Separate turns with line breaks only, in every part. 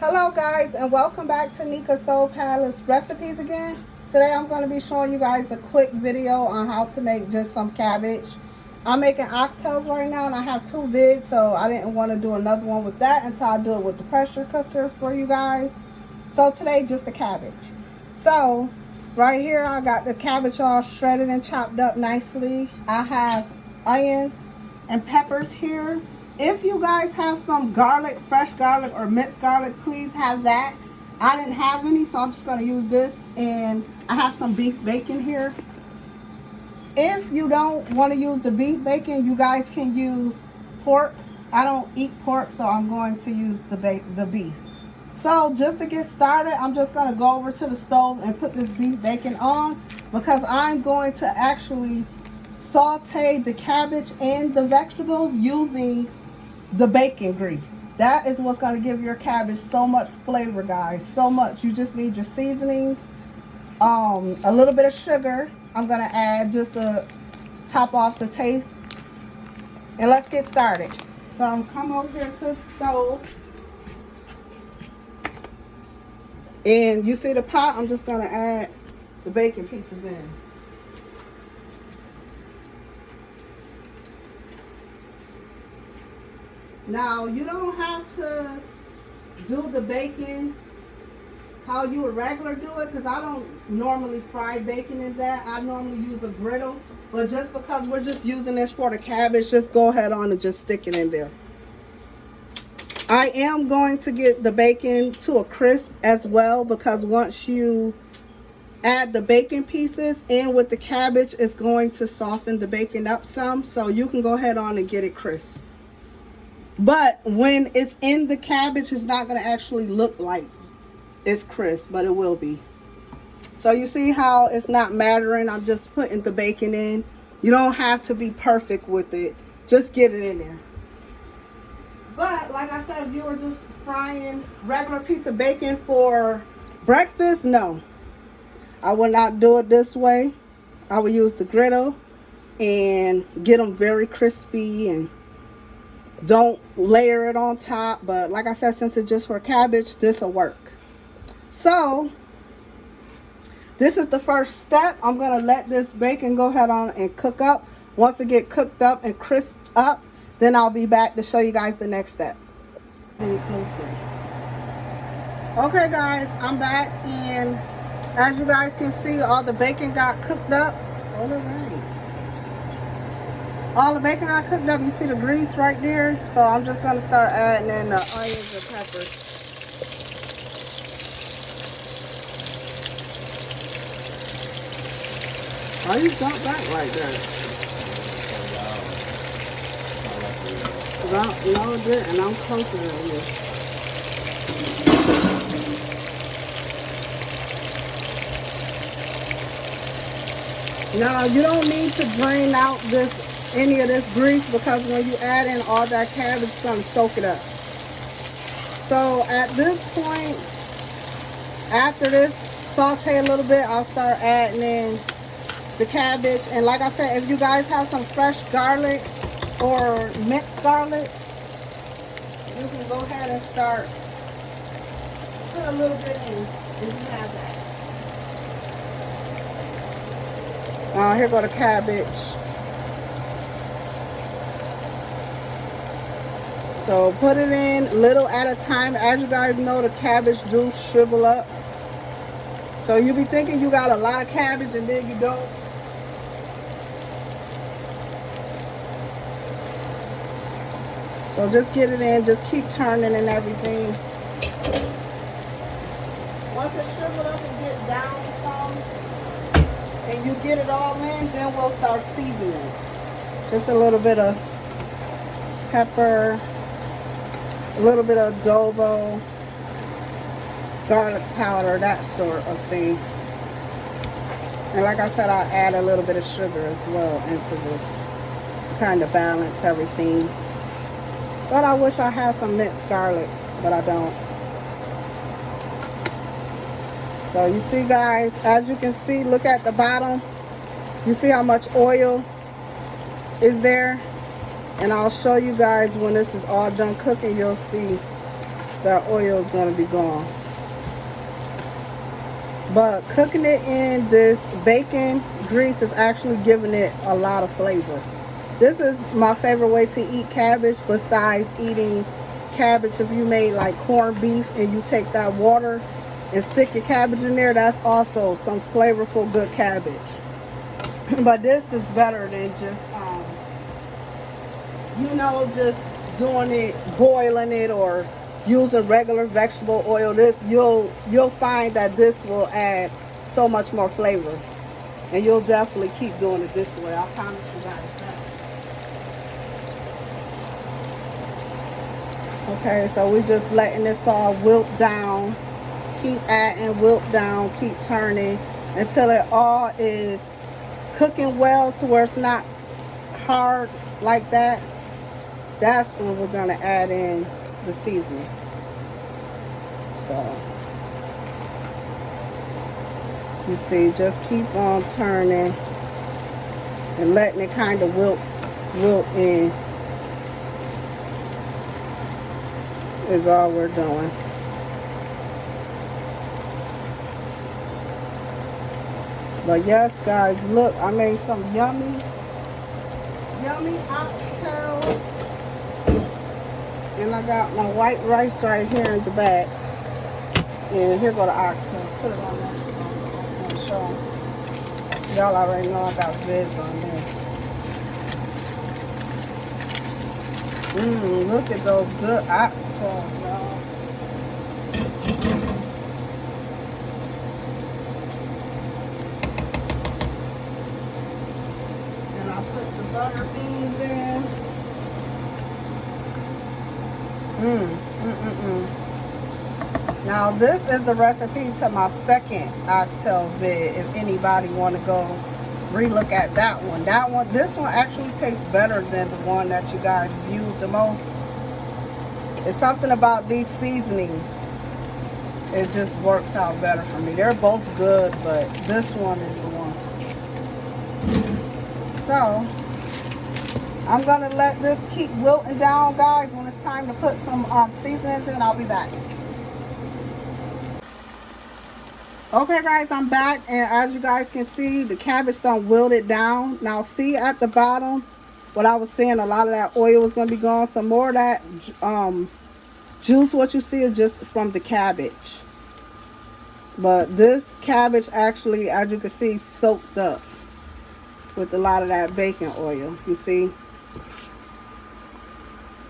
Hello guys, and welcome back to Nika's Soul Palace Recipes again. Today I'm going to be showing you guys a quick video on how to make just some cabbage. I'm making oxtails right now and I have 2 vids, so I didn't want to do another one with that until I do it with the pressure cooker for you guys. So today just the cabbage. So right here I got the cabbage all shredded and chopped up nicely. I have onions and peppers here. If you guys have some garlic, fresh garlic or minced garlic, please have that. I didn't have any, so I'm just going to use this. And I have some beef bacon here. If you don't want to use the beef bacon, you guys can use pork. I don't eat pork, so I'm going to use the beef. So just to get started, I'm just going to go over to the stove and put this beef bacon on, because I'm going to actually saute the cabbage and the vegetables using the bacon grease. That is what's going to give your cabbage so much flavor, guys. So much. You just need your seasonings, a little bit of sugar. I'm going to add just to top off the taste. And let's get started. So I'm come over here to the stove. And you see the pot? I'm just going to add the bacon pieces in. Now, you don't have to do the bacon how you would regular do it, because I don't normally fry bacon in that. I normally use a griddle. But just because we're just using this for the cabbage, just go ahead on and just stick it in there. I am going to get the bacon to a crisp as well, because once you add the bacon pieces in with the cabbage, it's going to soften the bacon up some. So you can go ahead on and get it crisp. But when it's in the cabbage, it's not going to actually look like it's crisp, but it will be. So you see how it's not mattering. I'm just putting the bacon in. You don't have to be perfect with it. Just get it in there. But like I said, if you were just frying regular piece of bacon for breakfast, no. I would not do it this way. I would use the griddle and get them very crispy, and don't layer it on top. But like I said, since it's just for cabbage, this will work. So this is the first step. I'm going to let this bacon go ahead on and cook up. Once it get cooked up and crisped up, then I'll be back to show you guys the next step. Closer. Okay guys, I'm back, and as you guys can see, all the bacon got cooked up. All the bacon got cooked up. You see the grease right there. So I'm just going to start adding in the onions and peppers. Why you jump back like that? No, it didn't. I'm closer than you. Now, you don't need to drain out any of this grease, because when you add in all that cabbage, it's going to soak it up. So at this point, after this saute a little bit, I'll start adding in the cabbage. And like I said, if you guys have some fresh garlic or minced garlic, you can go ahead and start put a little bit in if you have that. Here go the cabbage. So put it in little at a time. As you guys know, the cabbage do shrivel up. So you be thinking you got a lot of cabbage and then you don't. So just get it in, just keep turning and everything. Once it shriveled up and get down some, and you get it all in, then we'll start seasoning. Just a little bit of pepper, a little bit of adobo, garlic powder, that sort of thing. And like I said, I'll add a little bit of sugar as well into this to kind of balance everything. But I wish I had some minced garlic, but I don't. So you see guys, as you can see, look at the bottom. You see how much oil is there? And I'll show you guys when this is all done cooking. You'll see that oil is going to be gone. But cooking it in this bacon grease is actually giving it a lot of flavor. This is my favorite way to eat cabbage, besides eating cabbage. If you made like corned beef and you take that water and stick your cabbage in there, that's also some flavorful good cabbage. But this is better than just just doing it, boiling it, or using regular vegetable oil. This you'll find that this will add so much more flavor, and you'll definitely keep doing it this way. I promise you guys that. Okay, so we're just letting this all wilt down. Keep adding, wilt down, keep turning until it all is cooking well to where it's not hard like that. That's when we're going to add in the seasonings. So you see, just keep on turning and letting it kind of wilt in is all we're doing. But yes, guys, look, I made some yummy oxtails. And I got my white rice right here in the back. And here go the oxtails. Put it on there so I'm going to show them. Y'all already know I got vids on this. Look at those good oxtails, y'all. And I put the butter beans in. Now this is the recipe to my second oxtail vid. If anybody want to go relook at that one. This one actually tastes better than the one that you guys viewed the most. It's something about these seasonings. It just works out better for me. They're both good, but this one is the one. So I'm gonna let this keep wilting down, guys. When it's time to put some seasonings in, I'll be back. Okay, guys, I'm back, and as you guys can see, the cabbage done wilted down. Now, see at the bottom, what I was saying, a lot of that oil is gonna be gone. Some more of that juice, what you see, is just from the cabbage. But this cabbage actually, as you can see, soaked up with a lot of that bacon oil. You see.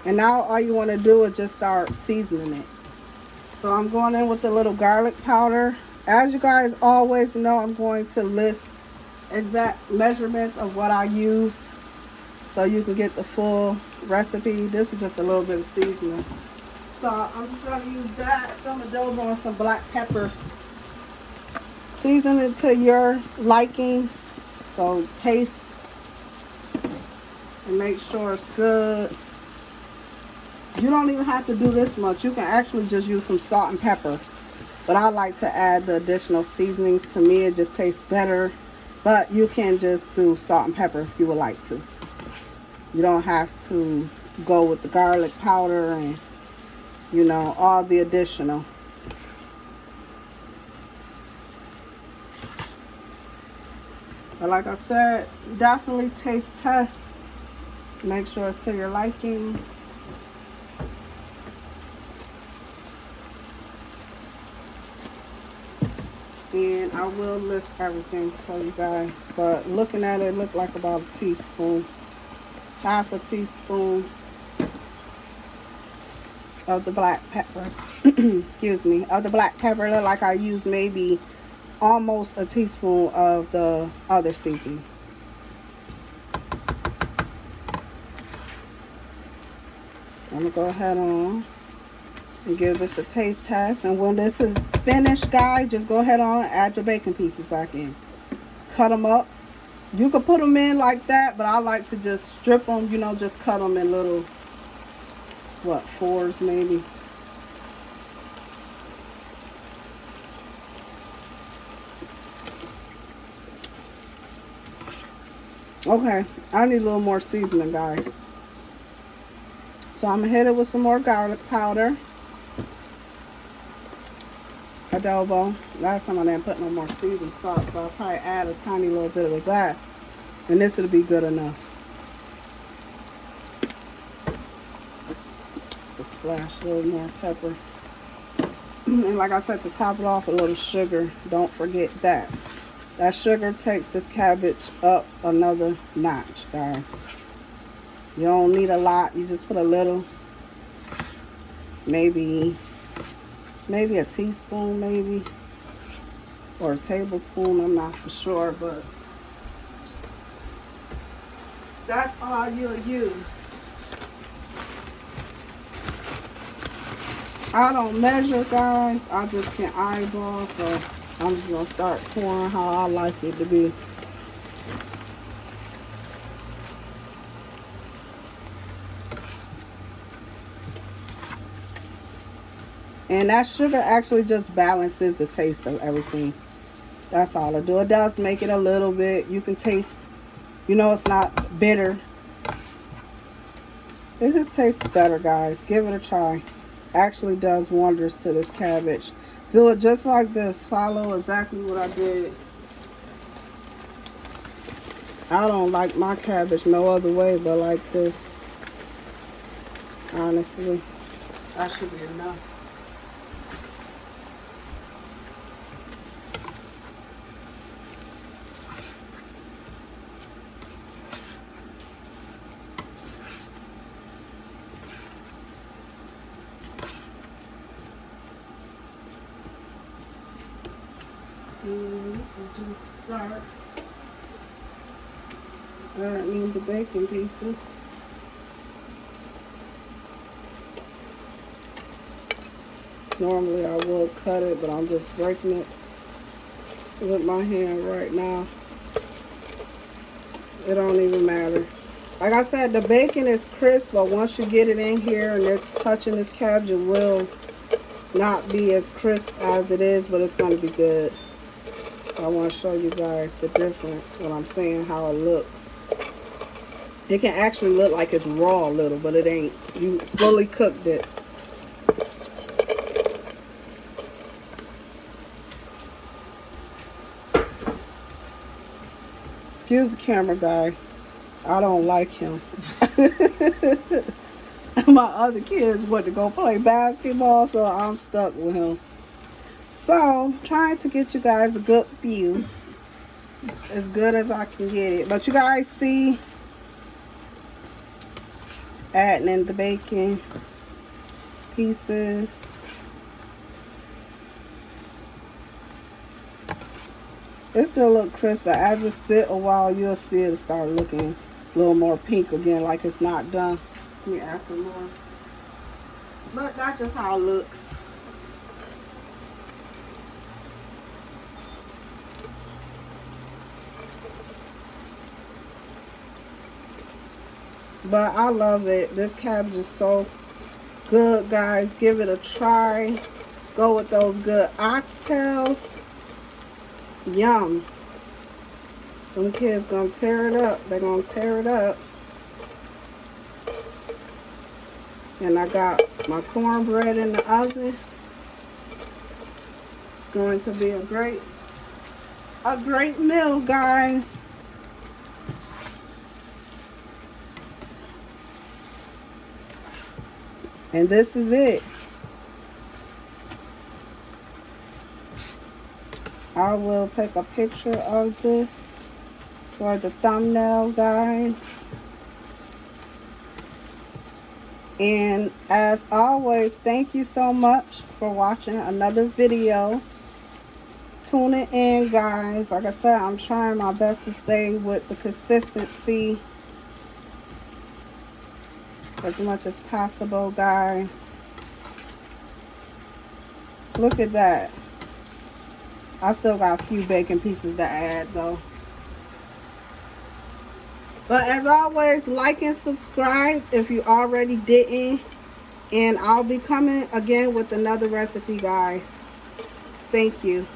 And now all you want to do is just start seasoning it. So I'm going in with a little garlic powder. As you guys always know, I'm going to list exact measurements of what I use so you can get the full recipe. This is just a little bit of seasoning. So I'm just going to use that, some adobo, and some black pepper. Season it to your likings. So taste and make sure it's good. You don't even have to do this much. You can actually just use some salt and pepper. But I like to add the additional seasonings. To me, it just tastes better. But you can just do salt and pepper if you would like to. You don't have to go with the garlic powder and, you know, all the additional. But like I said, definitely taste test. Make sure it's to your likings. And I will list everything for you guys. But looking at it, look like about a teaspoon. Half a teaspoon of the black pepper. Excuse me. Of the black pepper. Look like I used maybe almost a teaspoon of the other seasonings. I'm going to go ahead on and give this a taste test. And when this is finished, guys, just go ahead on and add your bacon pieces back in. Cut them up. You could put them in like that, but I like to just strip them, you know, just cut them in little, what, fours maybe. Okay, I need a little more seasoning, guys. So I'm going to hit it with some more garlic powder. adobo. Last time I didn't put no more seasoned salt, so I'll probably add a tiny little bit of that. And this will be good enough. Just a splash, a little more pepper. And like I said, to top it off, a little sugar. Don't forget that. That sugar takes this cabbage up another notch, guys. You don't need a lot. You just put a little. Maybe a teaspoon, maybe. Or a tablespoon. I'm not for sure, but that's all you'll use. I don't measure, guys. I just can eyeball, so I'm just going to start pouring how I like it to be. And that sugar actually just balances the taste of everything. That's all it do. It does make it a little bit. You can taste, you know, it's not bitter. It just tastes better, guys. Give it a try. Actually does wonders to this cabbage. Do it just like this. Follow exactly what I did. I don't like my cabbage no other way but like this. Honestly, that should be enough. And just start adding the bacon pieces. Normally I will cut it, but I'm just breaking it with my hand right now. It don't even matter. Like I said, the bacon is crisp, but once you get it in here and it's touching this cabbage, it will not be as crisp as it is, but it's going to be good. I want to show you guys the difference when I'm saying how it looks. It can actually look like it's raw a little, but it ain't. You fully cooked it. Excuse the camera guy. I don't like him. My other kids went to go play basketball, so I'm stuck with him. So, trying to get you guys a good view. As good as I can get it. But you guys see, adding in the bacon pieces. It still look crisp, but as it sit a while, you'll see it start looking a little more pink again, like it's not done. Let me add some more. But that's just how it looks. But I love it. This cabbage is so good, guys. Give it a try. Go with those good oxtails. Yum. Them kids gonna tear it up. They're gonna tear it up. And I got my cornbread in the oven. It's going to be a great meal, guys. And this is it. I will take a picture of this for the thumbnail, guys. And as always, thank you so much for watching another video. Tuning in, guys. Like I said, I'm trying my best to stay with the consistency as much as possible, guys. Look at that. I still got a few bacon pieces to add though. But as always, like and subscribe if you already didn't. And I'll be coming again with another recipe, guys. Thank you.